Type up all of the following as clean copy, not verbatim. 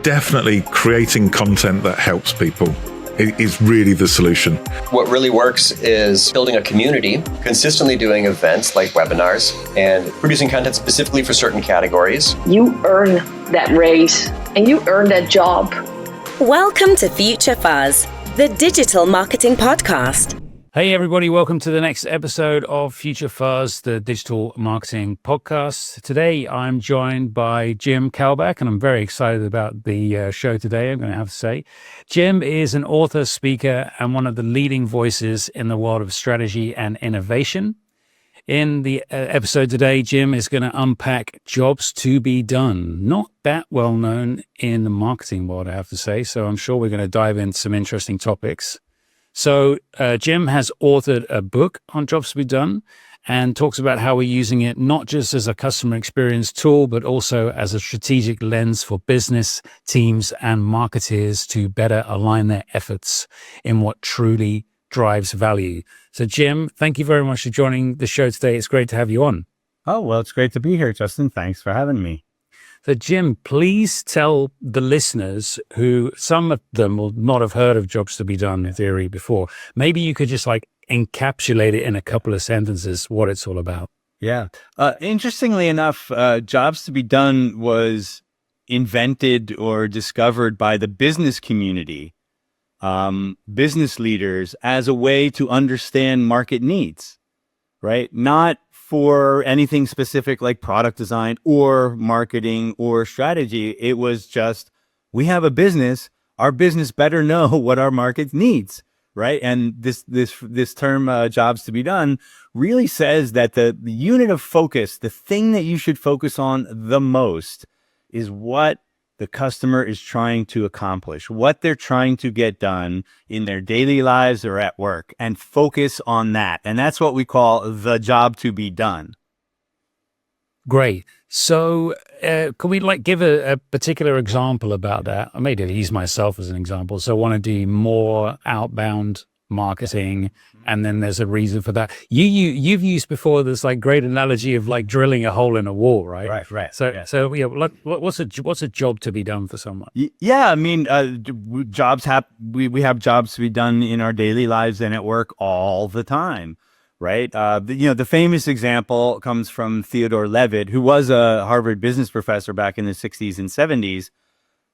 definitely creating content that helps people is really the solution. What really works is building a community, consistently doing events like webinars, and producing content specifically for certain categories. You earn that raise and you earn that job. Welcome to Future Fuzz, the digital marketing podcast. Hey everybody, welcome to the next episode of Future Fuzz, the digital marketing podcast. Today I'm joined by Jim Kalbach, and I'm very excited about the show today, I'm going to have to say. Jim is an author, speaker, and one of the leading voices in the world of strategy and innovation. In the episode today, Jim is going to unpack jobs to be done. Not that well known in the marketing world, I have to say, so I'm sure we're going to dive into some interesting topics. So Jim has authored a book on jobs to be done and talks about how we're using it not just as a customer experience tool, but also as a strategic lens for business teams and marketers to better align their efforts in what truly drives value. So Jim, thank you very much for joining the show today. It's great to have you on. Oh, well, it's great to be here, Justin. Thanks for having me. So Jim, please tell the listeners who some of them will not have heard of jobs to be done theory before. Maybe you could just encapsulate it in a couple of sentences, what it's all about. Yeah. Interestingly enough, jobs to be done was invented or discovered by the business community, business leaders, as a way to understand market needs, right? Not for anything specific like product design or marketing or strategy. It was just, we have a business, our business better know what our market needs, right? And this term, jobs to be done, really says that the unit of focus, the thing that you should focus on the most is what the customer is trying to accomplish, what they're trying to get done in their daily lives or at work, and focus on that. And that's what we call the job to be done. Great. So can we give a particular example about that? I made it use myself as an example. So I want to do more outbound marketing, and then there's a reason for that. You've used before this great analogy of drilling a hole in a wall, right? Right. So yeah, what's a job to be done for someone? Yeah, I mean, we have jobs to be done in our daily lives and at work all the time, right? The famous example comes from Theodore Levitt, who was a Harvard business professor back in the 60s and 70s.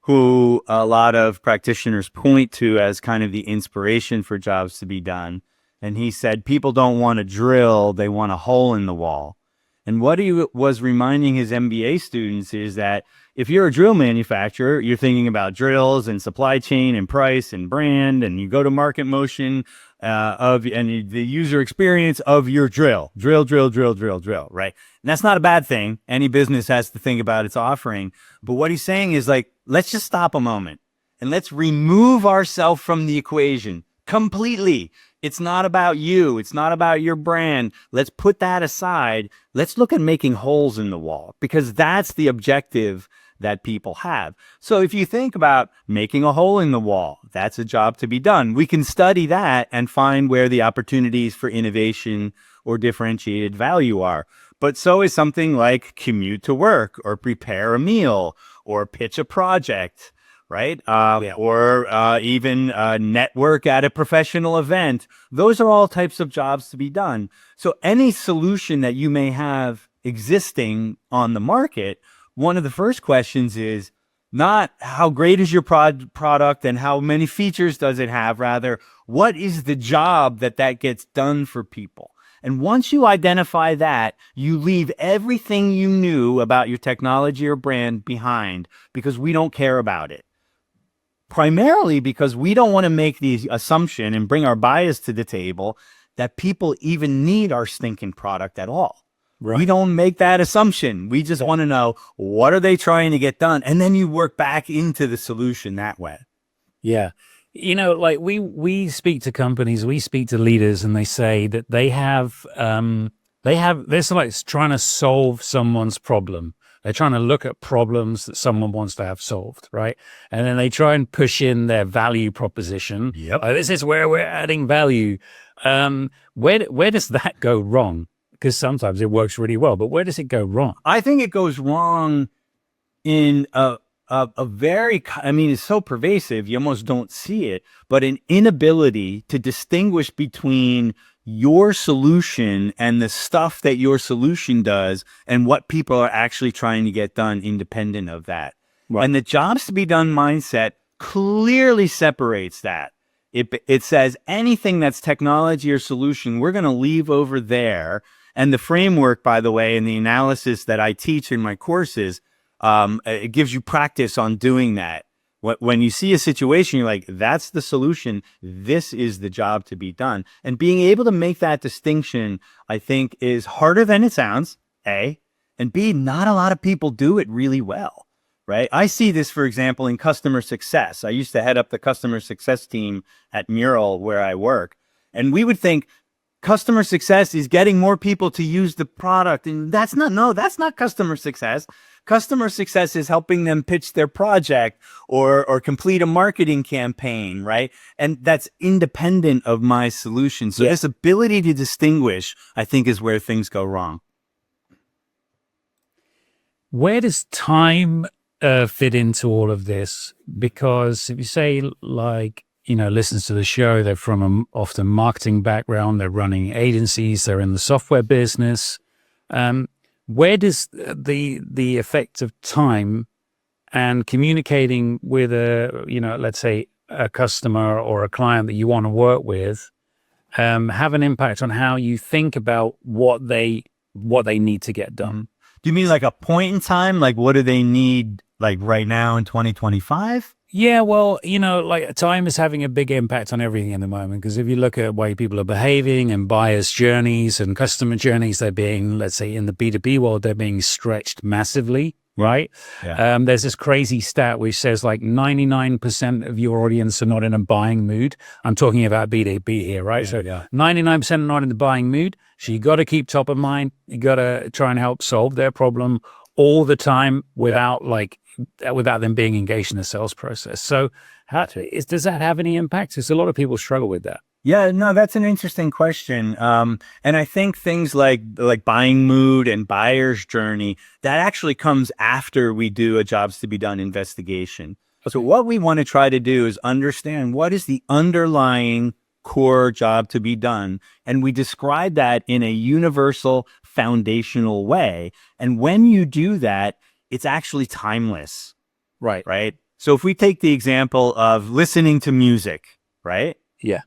Who a lot of practitioners point to as kind of the inspiration for jobs to be done. And he said, people don't want a drill, they want a hole in the wall. And what he was reminding his MBA students is that if you're a drill manufacturer, you're thinking about drills and supply chain and price and brand, and you go to market motion and the user experience of your drill, right? And that's not a bad thing. Any business has to think about its offering. But what he's saying is let's just stop a moment and let's remove ourselves from the equation completely. It's not about you. It's not about your brand. Let's put that aside. Let's look at making holes in the wall, because that's the objective that people have. So if you think about making a hole in the wall, that's a job to be done. We can study that and find where the opportunities for innovation or differentiated value are. But so is something like commute to work, or prepare a meal, or pitch a project, right? Or even network at a professional event. Those are all types of jobs to be done. So any solution that you may have existing on the market, one of the first questions is not how great is your product and how many features does it have, rather, what is the job that gets done for people? And once you identify that, you leave everything you knew about your technology or brand behind, because we don't care about it. Primarily because we don't want to make the assumption and bring our bias to the table that people even need our stinking product at all. Right. We don't make that assumption. We just want to know, what are they trying to get done? And then you work back into the solution that way. Yeah. We speak to companies, we speak to leaders, and they say that they're trying to solve someone's problem. They're trying to look at problems that someone wants to have solved, right? And then they try and push in their value proposition. Yep. This is where we're adding value. Where does that go wrong? Because sometimes it works really well, but where does it go wrong? I think it goes wrong in a a very, I mean, it's so pervasive, you almost don't see it, but an inability to distinguish between your solution and the stuff that your solution does and what people are actually trying to get done independent of that. Right. And the jobs to be done mindset clearly separates that. It says anything that's technology or solution, we're going to leave over there. And the framework, by the way, and the analysis that I teach in my courses, it gives you practice on doing that. When you see a situation, you're like, that's the solution. This is the job to be done. And being able to make that distinction, I think, is harder than it sounds, A, and B, not a lot of people do it really well, right? I see this, for example, in customer success. I used to head up the customer success team at Mural where I work. And we would think customer success is getting more people to use the product. And that's not customer success. Customer success is helping them pitch their project or complete a marketing campaign, right? And that's independent of my solution. So this ability to distinguish, I think, is where things go wrong. Where does time fit into all of this? Because if you say, like, listens to the show, they're from an often marketing background, they're running agencies, they're in the software business. Where does the effect of time and communicating with let's say a customer or a client that you want to work with, have an impact on how you think about what they need to get done? Do you mean like a point in time? Like, what do they need, like right now in 2025? Yeah, well, like time is having a big impact on everything in the moment, because if you look at the way people are behaving and buyers' journeys and customer journeys, they're being, let's say in the B2B world, they're being stretched massively, right? Yeah. There's this crazy stat which says like 99% of your audience are not in a buying mood. I'm talking about B2B here, right? 99% are not in the buying mood. So you got to keep top of mind. You got to try and help solve their problem all the time without them being engaged in the sales process. So does that have any impact? Because a lot of people struggle with that. Yeah, no, that's an interesting question. And I think things like buying mood and buyer's journey, that actually comes after we do a jobs to be done investigation. So what we want to try to do is understand what is the underlying core job to be done. And we describe that in a universal foundational way. And when you do that, it's actually timeless. Right. So if we take the example of listening to music, right? Yeah.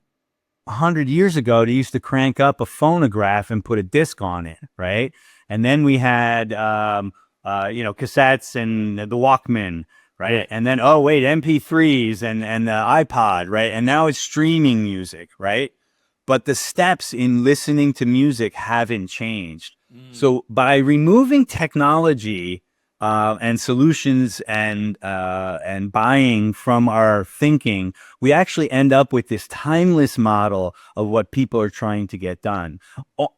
100 years ago, they used to crank up a phonograph and put a disc on it, right? And then we had, cassettes and the Walkman, right? And then, MP3s and the iPod, right? And now it's streaming music, right? But the steps in listening to music haven't changed. So by removing technology and solutions and buying from our thinking, we actually end up with this timeless model of what people are trying to get done.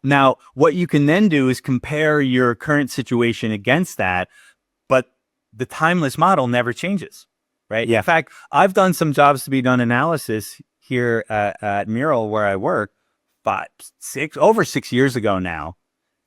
Now, what you can then do is compare your current situation against that, but the timeless model never changes, right? Yeah. In fact, I've done some jobs to be done analysis here at Mural where I work over 6 years ago now.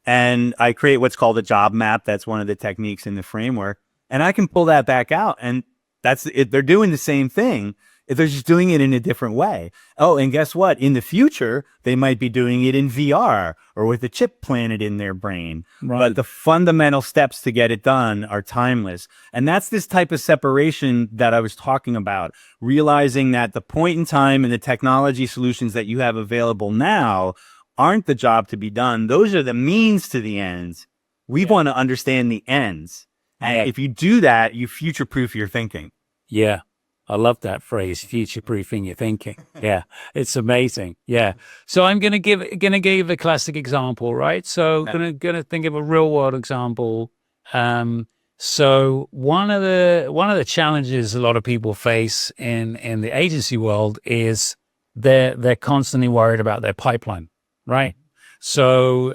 And I create what's called a job map. That's one of the techniques in the framework. And I can pull that back out. And that's it. They're doing the same thing. They're just doing it in a different way. Oh, and guess what? In the future, they might be doing it in VR or with a chip planted in their brain. Right. But the fundamental steps to get it done are timeless. And that's this type of separation that I was talking about, realizing that the point in time and the technology solutions that you have available now aren't the job to be done. Those are the means to the ends. We want to understand the ends. And if you do that, you future-proof your thinking. Yeah. I love that phrase, future-proofing your thinking. Yeah. It's amazing. Yeah. So I'm going to give a classic example, right? So going to think of a real world example. So one of the challenges a lot of people face in the agency world is they're constantly worried about their pipeline. Right. So,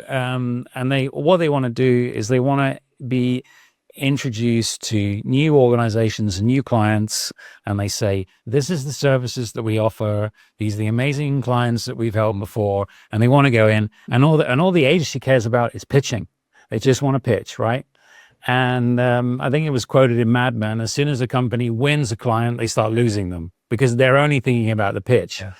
what they want to do is they want to be introduced to new organizations and new clients. And they say, this is the services that we offer. These are the amazing clients that we've helped before. And they want to go in and all the agency cares about is pitching. They just want to pitch. Right. And I think it was quoted in Mad Men, as soon as a company wins a client, they start losing them because they're only thinking about the pitch. Yeah.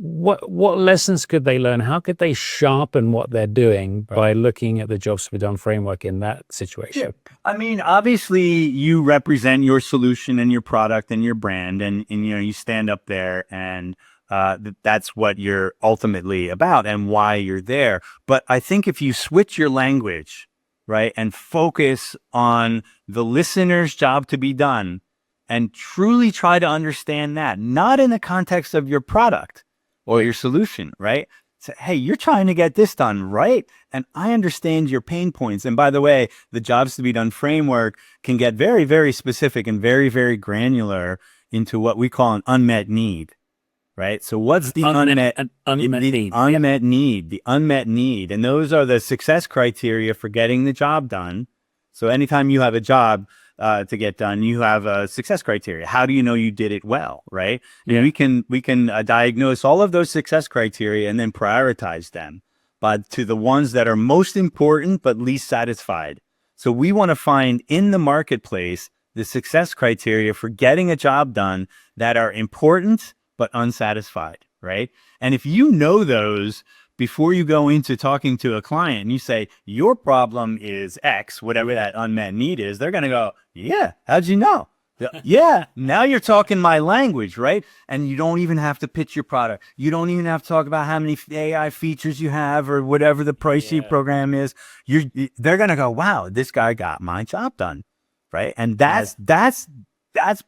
What lessons could they learn? How could they sharpen what they're doing by looking at the jobs to be done framework in that situation? Yeah. I mean, obviously you represent your solution and your product and your brand, and you stand up there, and that's what you're ultimately about and why you're there. But I think if you switch your language, right, and focus on the listener's job to be done and truly try to understand that, not in the context of your product or your solution, right? So, hey, you're trying to get this done, right? And I understand your pain points. And by the way, the jobs to be done framework can get very, very specific and very, very granular into what we call an unmet need, right? So what's the unmet need? The unmet need. And those are the success criteria for getting the job done. So anytime you have a job to get done, you have a success criteria. How do you know you did it well, right? Yeah. And we can diagnose all of those success criteria and then prioritize them, but to the ones that are most important but least satisfied. So we want to find in the marketplace the success criteria for getting a job done that are important but unsatisfied, right? And if you know those before you go into talking to a client and you say, your problem is X, whatever that unmet need is, they're going to go, yeah, how'd you know? Yeah, now you're talking my language, right? And you don't even have to pitch your product. You don't even have to talk about how many AI features you have or whatever the price sheet program is. They're going to go, wow, this guy got my job done, right? And that's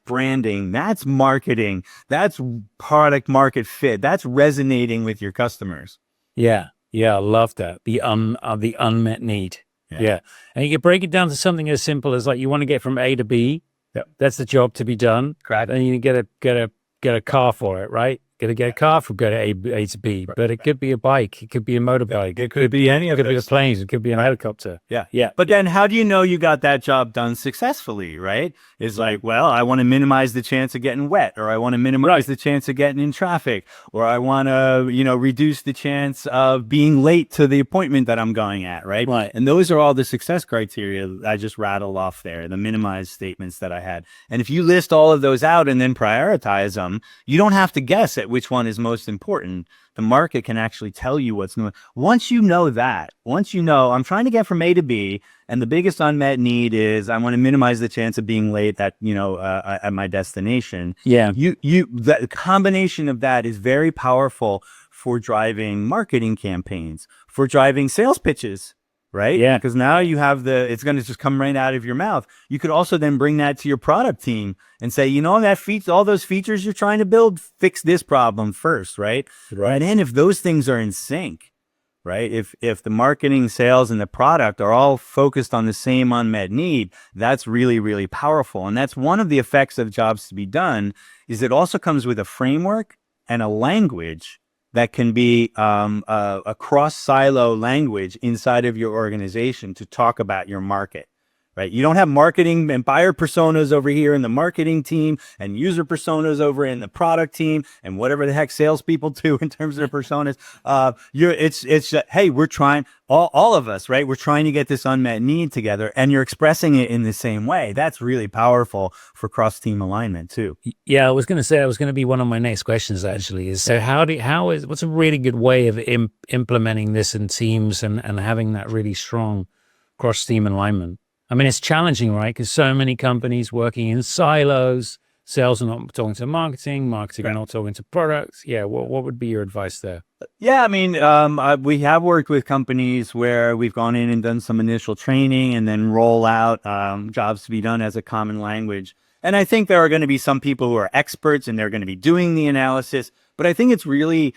branding, that's marketing, that's product market fit, that's resonating with your customers. Yeah, I love that. The unmet need. Yeah. And you can break it down to something as simple as, like, you want to get from A to B. Yep. That's the job to be done. Correct. And you get a car for it, right? Get a car from go to A to B. Right. But it could be a bike, it could be a motorbike, it could be any of it. It could be a plane, it could be a helicopter. Yeah. But then how do you know you got that job done successfully, right? It's like, well, I want to minimize the chance of getting wet, or I want to minimize the chance of getting in traffic, or I want to, reduce the chance of being late to the appointment that I'm going at, right? And those are all the success criteria I just rattled off there, the minimized statements that I had. And if you list all of those out and then prioritize them, you don't have to guess at which one is most important. The market can actually tell you what's going on. Once you know I'm trying to get from A to B, and the biggest unmet need is I want to minimize the chance of being late at my destination. Yeah. The combination of that is very powerful for driving marketing campaigns, for driving sales pitches. Right? Yeah. Because now you have it's going to just come right out of your mouth. You could also then bring that to your product team and say, all those features you're trying to build, fix this problem first, right? Right. And if those things are in sync, right? If the marketing, sales, and the product are all focused on the same unmet need, that's really, really powerful. And that's one of the effects of jobs to be done, is it also comes with a framework and a language that can be a cross-silo language inside of your organization to talk about your market, right? You don't have marketing and buyer personas over here in the marketing team and user personas over in the product team and whatever the heck salespeople do in terms of their personas. It's hey, we're trying, all of us, right? We're trying to get this unmet need together, and you're expressing it in the same way. That's really powerful for cross-team alignment too. Yeah, I was going to say, was going to be one of my next questions actually, is so what's a really good way of implementing this in teams and having that really strong cross-team alignment? I mean, it's challenging, right? Because so many companies working in silos, sales are not talking to marketing are not talking to products. Yeah, what would be your advice there? Yeah, I mean, we have worked with companies where we've gone in and done some initial training and then roll out jobs to be done as a common language. And I think there are going to be some people who are experts and they're going to be doing the analysis, but I think it's really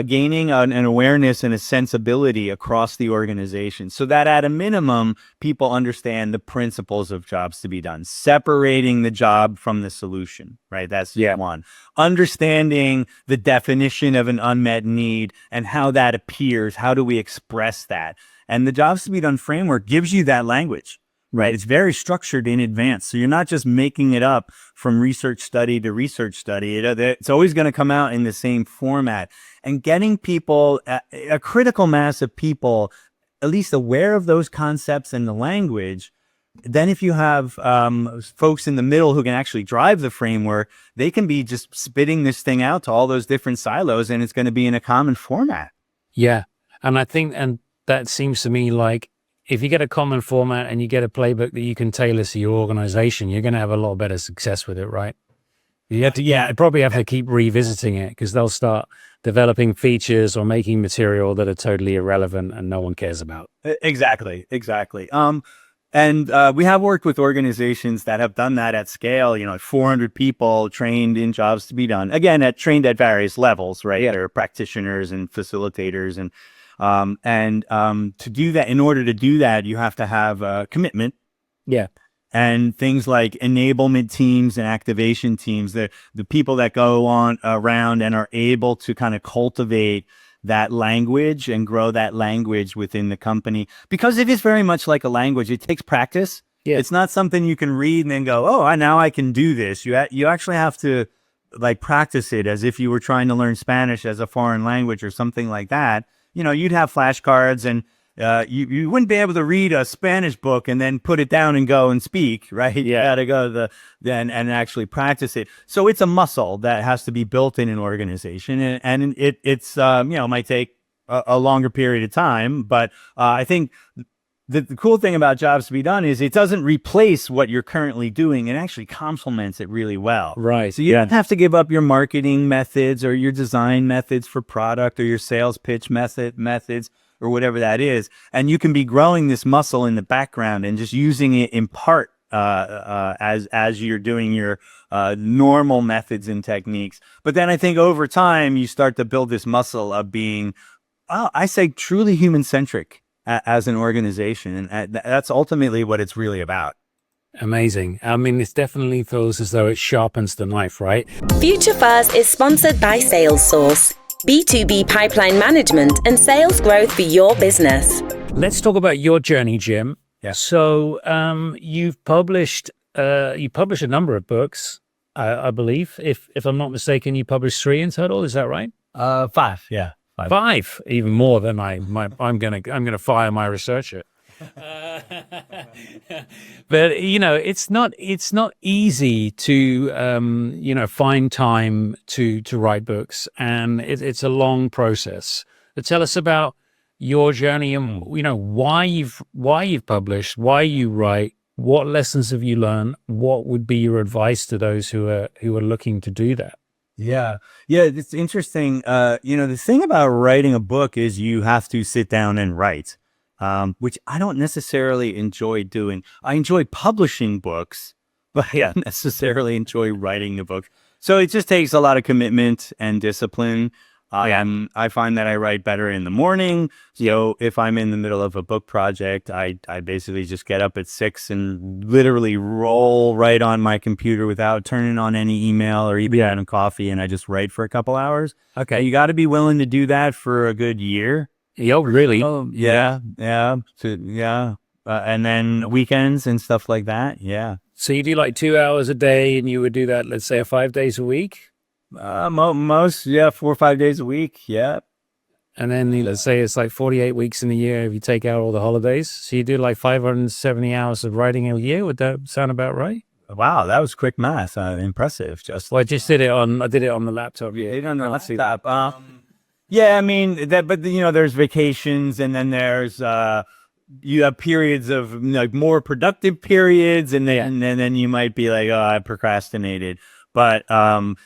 gaining an awareness and a sensibility across the organization so that at a minimum, people understand the principles of jobs to be done, separating the job from the solution, right? That's one. Understanding the definition of an unmet need and how that appears. How do we express that? And the jobs to be done framework gives you that language. Right. It's very structured in advance. So you're not just making it up from research study to research study. It's always going to come out in the same format, and getting people, a critical mass of people, at least aware of those concepts and the language, Then if you have folks in the middle who can actually drive the framework, they can be just spitting this thing out to all those different silos, and it's going to be in a common format. Yeah. And I think, and that seems to me like if you get a common format and you get a playbook that you can tailor to your organization, you're going to have a lot better success with it, right? You have to, probably have to keep revisiting it because they'll start developing features or making material that are totally irrelevant and no one cares about. Exactly. And we have worked with organizations that have done that at scale, 400 people trained in jobs to be done. Again, trained at various levels, right? There are practitioners and facilitators. And to do that, in order to do that, you have to have a commitment. Yeah. And things like enablement teams and activation teams, the people that go on around and are able to kind of cultivate that language and grow that language within the company, because it is very much like a language. It takes practice. Yeah. It's not something you can read and then go, oh, now I can do this. You actually have to like practice it as if you were trying to learn Spanish as a foreign language or something like that. You'd have flashcards and you wouldn't be able to read a Spanish book and then put it down and go and speak, right? Yeah. You got to go and actually practice it. So it's a muscle that has to be built in an organization, and it's might take a longer period of time. But I think the cool thing about jobs to be done is it doesn't replace what you're currently doing. It actually complements it really well. Right. So you don't have to give up your marketing methods or your design methods for product or your sales pitch methods or whatever that is. And you can be growing this muscle in the background and just using it in part as you're doing your normal methods and techniques. But then I think over time, you start to build this muscle of being, I say, truly human-centric as an organization. And that's ultimately what it's really about. Amazing. I mean, this definitely feels as though it sharpens the knife, right? Future Fuzz is sponsored by SalesSource, B2B pipeline management and sales growth for your business. Let's talk about your journey, Jim. Yeah. So you've published a number of books, I believe. If I'm not mistaken, you published 3 in total. Is that right? 5. Yeah. 5, even more than I'm gonna fire my researcher. But it's not easy to find time to write books, and it's a long process. But tell us about your journey and why you've published, why you write, what lessons have you learned, what would be your advice to those who are looking to do that? Yeah, it's interesting. The thing about writing a book is you have to sit down and write. Which I don't necessarily enjoy doing. I enjoy publishing books, but I don't necessarily enjoy writing the book. So it just takes a lot of commitment and discipline. I find that I write better in the morning. If I'm in the middle of a book project, I basically just get up at 6 and literally roll right on my computer without turning on any email or even having coffee, and I just write for a couple hours. Okay, you got to be willing to do that for a good year. Oh, really? Oh, yeah. And then weekends and stuff like that. Yeah. So you do like 2 hours a day, and you would do that, let's say, 5 days a week? Most, 4 or 5 days a week. Yeah. And then let's say it's like 48 weeks in a year if you take out all the holidays. So you do like 570 hours of writing a year. Would that sound about right? Wow, that was quick math. Impressive. I did it on the laptop. Yeah, on the laptop. Yeah, I mean but there's vacations, and then there's you have periods of like more productive periods, and then you might be like, oh, I procrastinated. But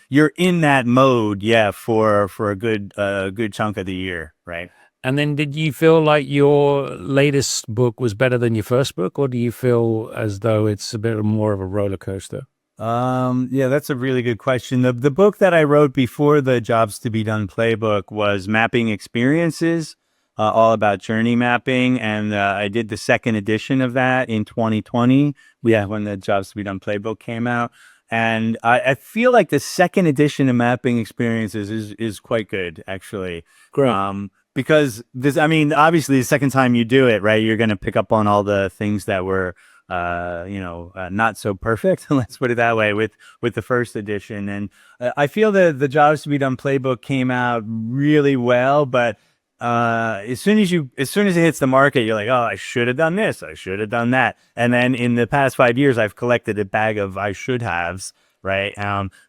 you're in that mode, for a good chunk of the year, right? And then did you feel like your latest book was better than your first book, or do you feel as though it's a bit more of a roller coaster? That's a really good question. The book that I wrote before the Jobs to be Done playbook was Mapping Experiences, all about journey mapping. And I did the second edition of that in 2020. When the Jobs to be Done playbook came out. And I feel like the second edition of Mapping Experiences is quite good, actually. Great. Because obviously the second time you do it, right, you're going to pick up on all the things that were not so perfect. Let's put it that way with the first edition. And I feel that the Jobs to be Done playbook came out really well, but as soon as it hits the market, you're like, oh, I should have done this, I should have done that. And then in the past 5 years, I've collected a bag of I should haves. Right.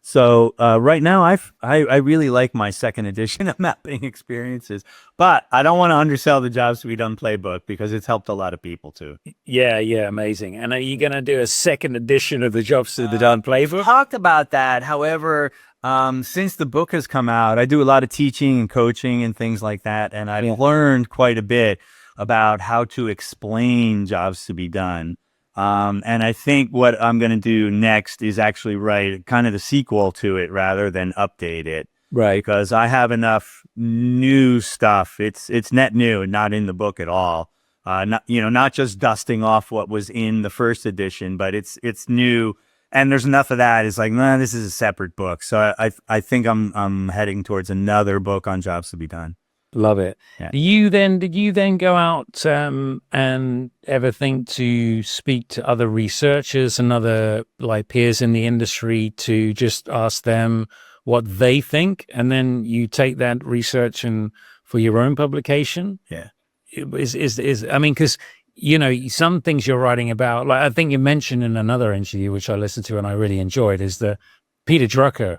So right now, I really like my second edition of Mapping Experiences, but I don't want to undersell the Jobs to Be Done playbook because it's helped a lot of people too. Yeah, amazing. And are you going to do a second edition of the Jobs to Be Done playbook? Talked about that. However, since the book has come out, I do a lot of teaching and coaching and things like that, and I've learned quite a bit about how to explain Jobs to Be Done. And I think what I'm going to do next is actually write kind of the sequel to it rather than update it. Right. Because I have enough new stuff. It's net new, not in the book at all. Not just dusting off what was in the first edition, but it's new. And there's enough of that. It's like, nah, this is a separate book. So I think I'm heading towards another book on Jobs to Be Done. Love it. Yeah. Did you then go out and ever think to speak to other researchers and other like peers in the industry to just ask them what they think, and then you take that research and for your own publication? Yeah. I mean, because some things you're writing about, like I think you mentioned in another interview which I listened to and I really enjoyed, is the Peter Drucker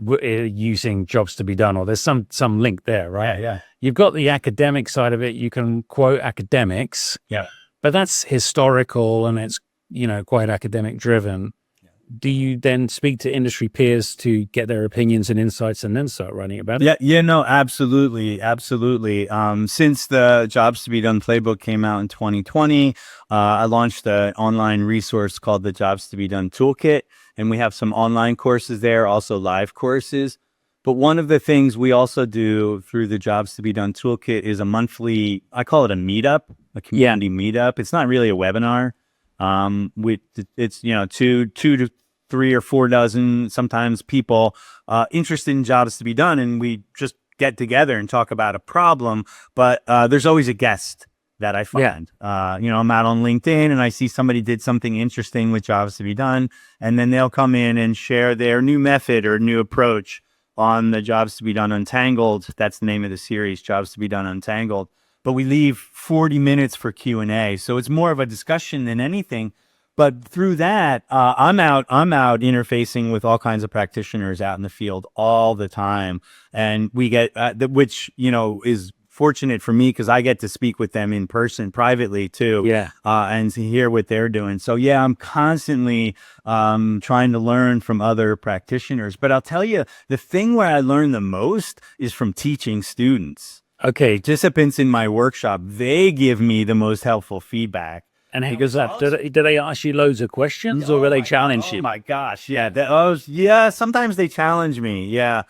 using Jobs to Be Done, or there's some link there, right? Yeah. You've got the academic side of it. You can quote academics, but that's historical and it's quite academic driven. Do you then speak to industry peers to get their opinions and insights and then start writing about it? Yeah, no, absolutely. Since the Jobs to Be Done playbook came out in 2020, I launched an online resource called the Jobs to Be Done Toolkit, and we have some online courses there, also live courses. But one of the things we also do through the Jobs to Be Done Toolkit is a monthly, I call it a meetup, a community meetup. It's not really a webinar. It's 2 to 3 or 4 dozen sometimes people interested in Jobs to Be Done, and we just get together and talk about a problem. But there's always a guest that I find. I'm out on LinkedIn and I see somebody did something interesting with Jobs to Be Done, and then they'll come in and share their new method or new approach on the Jobs to Be Done Untangled. That's the name of the series, Jobs to Be Done Untangled. But we leave 40 minutes for Q&A. So it's more of a discussion than anything. But through that, I'm out interfacing with all kinds of practitioners out in the field all the time. And we get, which, is fortunate for me because I get to speak with them in person privately too. And to hear what they're doing. So I'm constantly trying to learn from other practitioners. But I'll tell you, the thing where I learn the most is from teaching students. Okay. Participants in my workshop, they give me the most helpful feedback. And how goes that? Do they ask you loads of questions or will they challenge you? Oh my gosh. Yeah. Sometimes they challenge me. Yeah.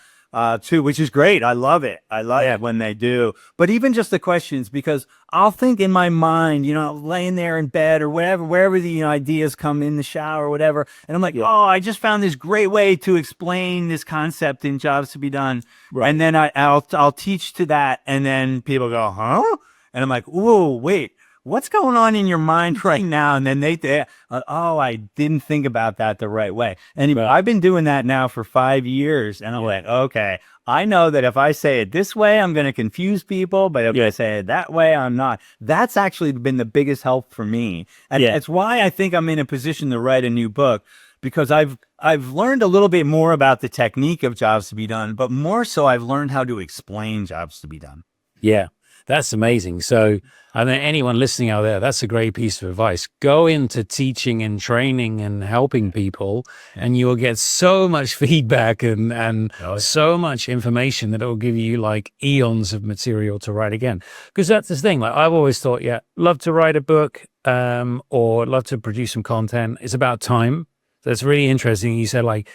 Too, which is great. I love it. I love it when they do. But even just the questions, because I'll think in my mind, laying there in bed or wherever the ideas come in the shower or whatever. And I'm like, oh, I just found this great way to explain this concept in Jobs to Be Done. Right. And then I'll teach to that. And then people go, huh? And I'm like, whoa, wait. What's going on in your mind right now? And then they I didn't think about that the right way. Anyway, I've been doing that now for 5 years. And I'm like, okay, I know that if I say it this way, I'm going to confuse people. But if I say it that way, I'm not. That's actually been the biggest help for me. And it's why I think I'm in a position to write a new book, because I've learned a little bit more about the technique of Jobs to Be Done, but more so I've learned how to explain Jobs to Be Done. Yeah. That's amazing. So I think anyone listening out there, that's a great piece of advice. Go into teaching and training and helping people, and you will get so much feedback and so much information that it will give you like eons of material to write again. Because that's the thing. Like I've always thought, love to write a book or love to produce some content. It's about time. That's really interesting. You said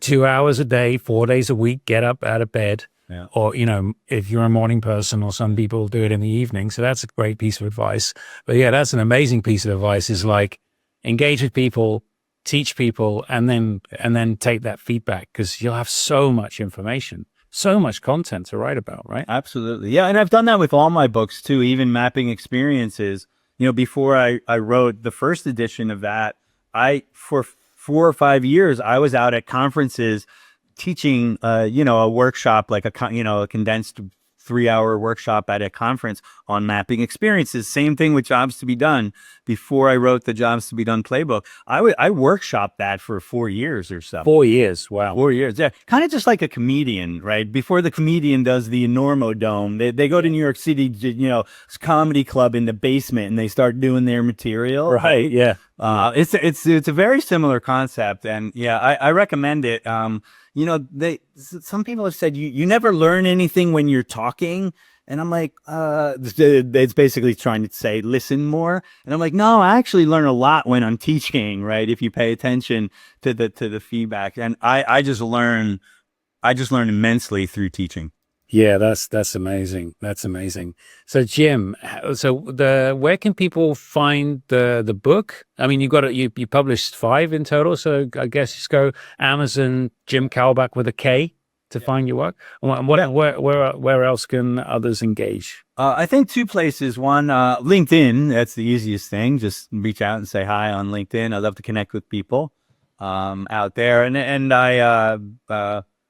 2 hours a day, 4 days a week, get up out of bed. Yeah. Or, if you're a morning person, or some people do it in the evening. So that's a great piece of advice. But that's an amazing piece of advice, is like engage with people, teach people, and then take that feedback, because you'll have so much information, so much content to write about, right? Absolutely. Yeah. And I've done that with all my books too, even Mapping Experiences. Before I wrote the first edition of that, for 4 or 5 years, I was out at conferences teaching, a workshop, like a condensed 3-hour workshop at a conference on mapping experiences. Same thing with Jobs to be Done. Before I wrote the Jobs to be Done playbook, I workshopped that for 4 years or so. 4 years. Wow. 4 years. Yeah. Kind of just like a comedian, right? Before the comedian does the Enormo Dome, they go to New York City, comedy club in the basement, and they start doing their material. Right. Yeah. It's a very similar concept, and yeah, I recommend it. Some people have said you never learn anything when you're talking, and I'm like, it's basically trying to say listen more, and I'm like, no, I actually learn a lot when I'm teaching, right? If you pay attention to the feedback, and I just learn immensely through teaching. Yeah, that's amazing. That's amazing. So Jim, where can people find the book? I mean, you published 5 in total, so I guess just go Amazon Jim Kalbach with a K to find your work. And where else can others engage? I think 2 places. One, LinkedIn. That's the easiest thing. Just reach out and say hi on LinkedIn. I love to connect with people out there, and I.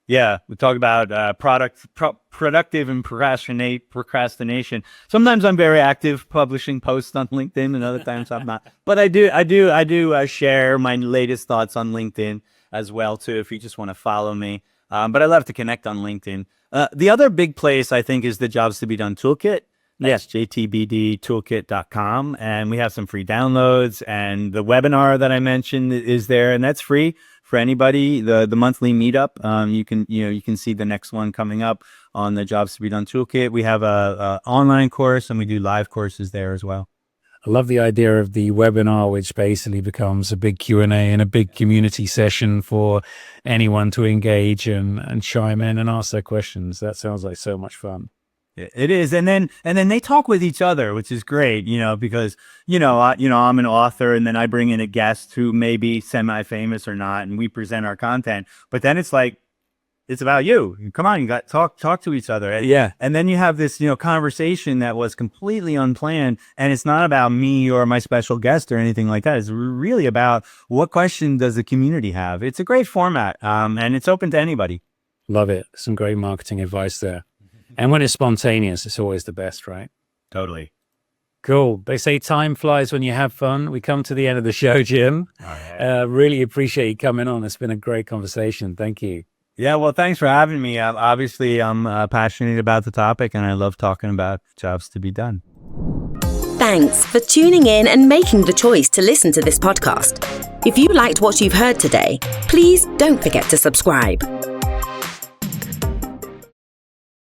Yeah, we talk about productive and procrastination. Sometimes I'm very active publishing posts on LinkedIn, and other times I'm not. But I do share my latest thoughts on LinkedIn as well too. If you just want to follow me, but I love to connect on LinkedIn. The other big place I think is the Jobs to be Done Toolkit. Yes, JTBD toolkit.com, and we have some free downloads. And the webinar that I mentioned is there, and that's free for anybody. The monthly meetup, you can see the next one coming up on the Jobs to be Done Toolkit. We have a online course, and we do live courses there as well. I love the idea of the webinar, which basically becomes a big Q&A and a big community session for anyone to engage and chime in and ask their questions. That sounds like so much fun. It is, and then they talk with each other, which is great, because I'm an author, and then I bring in a guest who may be semi-famous or not, and we present our content. But then it's like, it's about you. Come on, you got talk to each other. Yeah, and then you have this conversation that was completely unplanned, and it's not about me or my special guest or anything like that. It's really about what question does the community have. It's a great format, and it's open to anybody. Love it. Some great marketing advice there. And when it's spontaneous, it's always the best, right? Totally. Cool. They say time flies when you have fun. We come to the end of the show, Jim. All right. Really appreciate you coming on. It's been a great conversation. Thank you. Yeah, well, thanks for having me. Obviously, I'm passionate about the topic, and I love talking about jobs to be done. Thanks for tuning in and making the choice to listen to this podcast. If you liked what you've heard today, please don't forget to subscribe.